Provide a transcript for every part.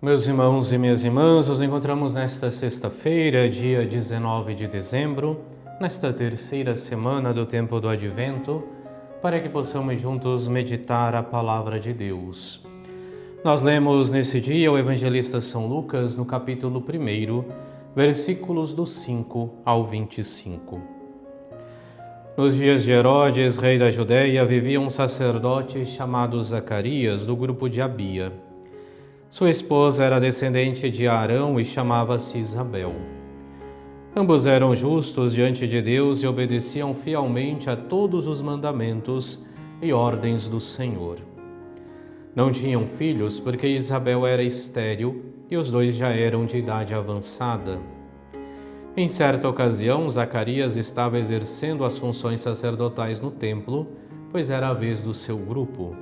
Meus irmãos e minhas irmãs, nos encontramos nesta sexta-feira, dia 19 de dezembro, nesta terceira semana do tempo do Advento, para que possamos juntos meditar a palavra de Deus. Nós lemos nesse dia o evangelista São Lucas, no capítulo 1, versículos do 5 ao 25. Nos dias de Herodes, rei da Judéia, vivia um sacerdote chamado Zacarias, do grupo de Abia. Sua esposa era descendente de Arão e chamava-se Isabel. Ambos eram justos diante de Deus e obedeciam fielmente a todos os mandamentos e ordens do Senhor. Não tinham filhos porque Isabel era estéril e os dois já eram de idade avançada. Em certa ocasião, Zacarias estava exercendo as funções sacerdotais no templo, pois era a vez do seu grupo.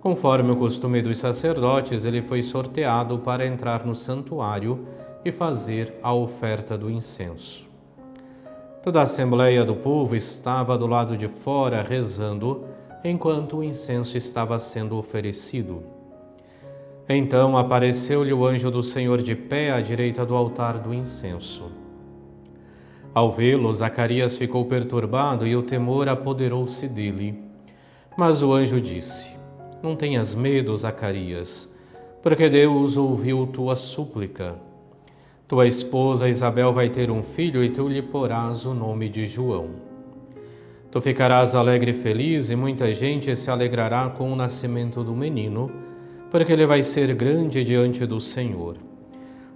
Conforme o costume dos sacerdotes, ele foi sorteado para entrar no santuário e fazer a oferta do incenso. Toda a assembleia do povo estava do lado de fora rezando, enquanto o incenso estava sendo oferecido. Então apareceu-lhe o anjo do Senhor de pé à direita do altar do incenso. Ao vê-lo, Zacarias ficou perturbado e o temor apoderou-se dele. Mas o anjo disse: Não tenhas medo, Zacarias, porque Deus ouviu tua súplica. Tua esposa Isabel vai ter um filho e tu lhe porás o nome de João. Tu ficarás alegre e feliz e muita gente se alegrará com o nascimento do menino, porque ele vai ser grande diante do Senhor.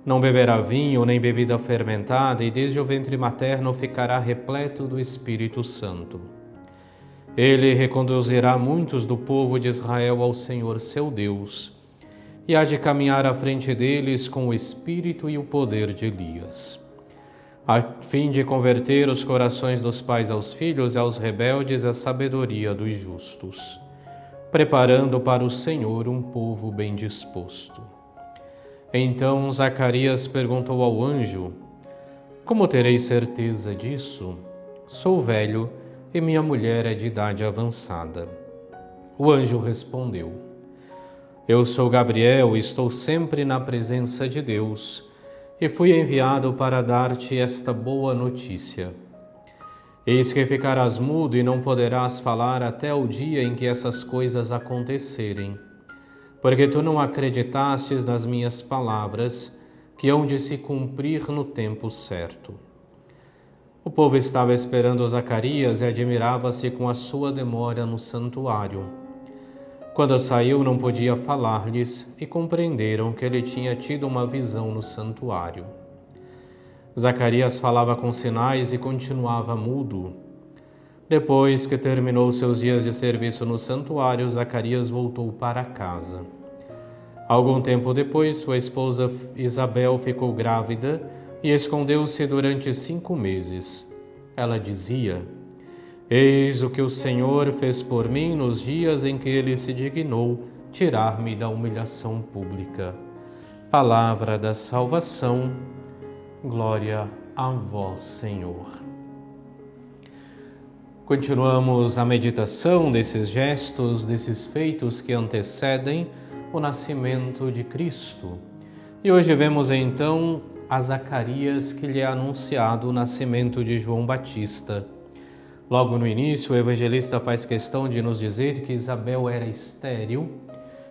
Não beberá vinho nem bebida fermentada e desde o ventre materno ficará repleto do Espírito Santo. Ele reconduzirá muitos do povo de Israel ao Senhor seu Deus, e há de caminhar à frente deles com o espírito e o poder de Elias, a fim de converter os corações dos pais aos filhos e aos rebeldes à sabedoria dos justos, preparando para o Senhor um povo bem disposto. Então Zacarias perguntou ao anjo: Como terei certeza disso? Sou velho e minha mulher é de idade avançada. O anjo respondeu: Eu sou Gabriel e estou sempre na presença de Deus, e fui enviado para dar-te esta boa notícia. Eis que ficarás mudo e não poderás falar até o dia em que essas coisas acontecerem, porque tu não acreditastes nas minhas palavras, que hão de se cumprir no tempo certo. O povo estava esperando Zacarias e admirava-se com a sua demora no santuário. Quando saiu, não podia falar-lhes e compreenderam que ele tinha tido uma visão no santuário. Zacarias falava com sinais e continuava mudo. Depois que terminou seus dias de serviço no santuário, Zacarias voltou para casa. Algum tempo depois, sua esposa Isabel ficou grávida e escondeu-se durante 5 meses. Ela dizia: Eis o que o Senhor fez por mim nos dias em que Ele se dignou tirar-me da humilhação pública. Palavra da salvação, glória a vós, Senhor. Continuamos a meditação desses gestos, desses feitos que antecedem o nascimento de Cristo. E hoje vemos então a Zacarias que lhe é anunciado o nascimento de João Batista. Logo no início, o evangelista faz questão de nos dizer que Isabel era estéril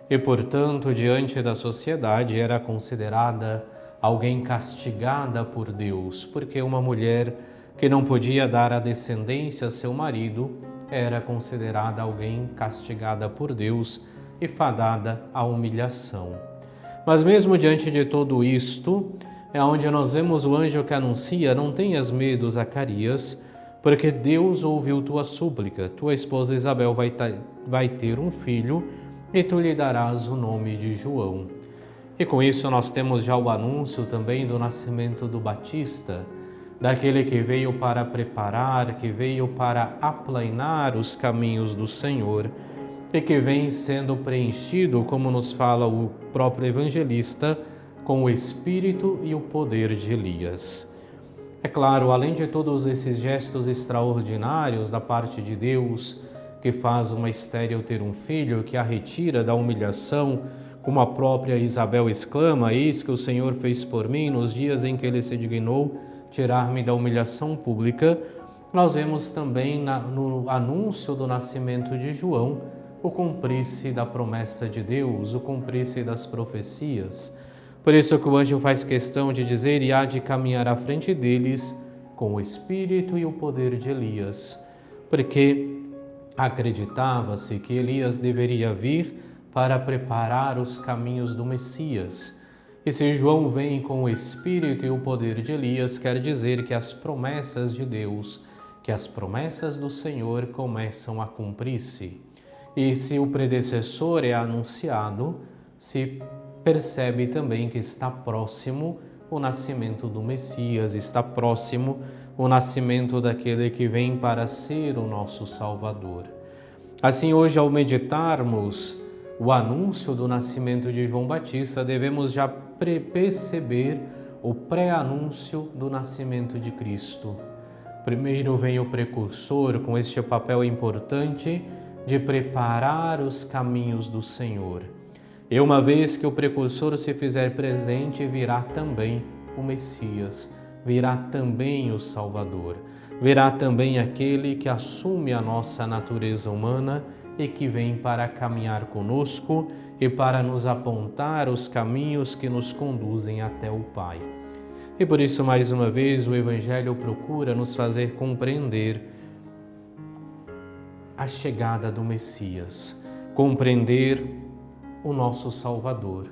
e, portanto, diante da sociedade era considerada alguém castigada por Deus, porque uma mulher que não podia dar a descendência a seu marido era considerada alguém castigada por Deus e fadada à humilhação. Mas mesmo diante de tudo isto, é onde nós vemos o anjo que anuncia: Não tenhas medo, Zacarias, porque Deus ouviu tua súplica. Tua esposa Isabel vai ter um filho e tu lhe darás o nome de João. E com isso nós temos já o anúncio também do nascimento do Batista, daquele que veio para preparar, que veio para aplainar os caminhos do Senhor e que vem sendo preenchido, como nos fala o próprio evangelista, com o espírito e o poder de Elias. É claro, além de todos esses gestos extraordinários da parte de Deus, que faz uma estéril ter um filho, que a retira da humilhação Como a própria Isabel exclama: eis que o Senhor fez por mim nos dias em que ele se dignou tirar-me da humilhação pública, nós vemos também no anúncio do nascimento de João o cumprir-se da promessa de Deus, o cumprir-se das profecias. Por isso que o anjo faz questão de dizer: e há de caminhar à frente deles com o espírito e o poder de Elias, porque acreditava-se que Elias deveria vir para preparar os caminhos do Messias. E se João vem com o espírito e o poder de Elias, quer dizer que as promessas de Deus, que as promessas do Senhor começam a cumprir-se. E se o predecessor é anunciado, se percebe também que está próximo o nascimento do Messias, está próximo o nascimento daquele que vem para ser o nosso Salvador. Assim, hoje, ao meditarmos o anúncio do nascimento de João Batista, devemos já perceber o pré-anúncio do nascimento de Cristo. Primeiro vem o precursor com este papel importante de preparar os caminhos do Senhor. E uma vez que o precursor se fizer presente, virá também o Messias, virá também o Salvador, virá também aquele que assume a nossa natureza humana e que vem para caminhar conosco e para nos apontar os caminhos que nos conduzem até o Pai. E por isso, mais uma vez, o Evangelho procura nos fazer compreender a chegada do Messias, compreender o nosso Salvador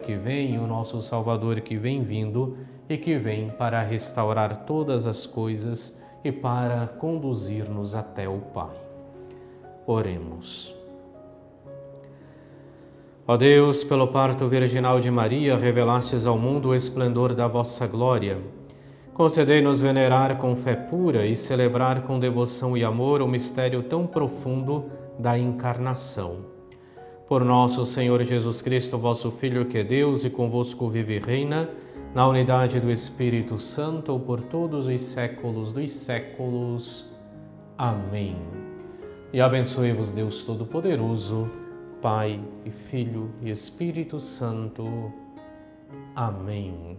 que vem, o nosso Salvador que vem vindo e que vem para restaurar todas as coisas e para conduzir-nos até o Pai. Oremos. Ó Deus, pelo parto virginal de Maria, revelastes ao mundo o esplendor da vossa glória. Concedei-nos venerar com fé pura e celebrar com devoção e amor o mistério tão profundo da encarnação. Por nosso Senhor Jesus Cristo, vosso Filho, que é Deus e convosco vive e reina, na unidade do Espírito Santo, por todos os séculos dos séculos. Amém. E abençoe-vos Deus Todo-Poderoso, Pai e Filho e Espírito Santo. Amém.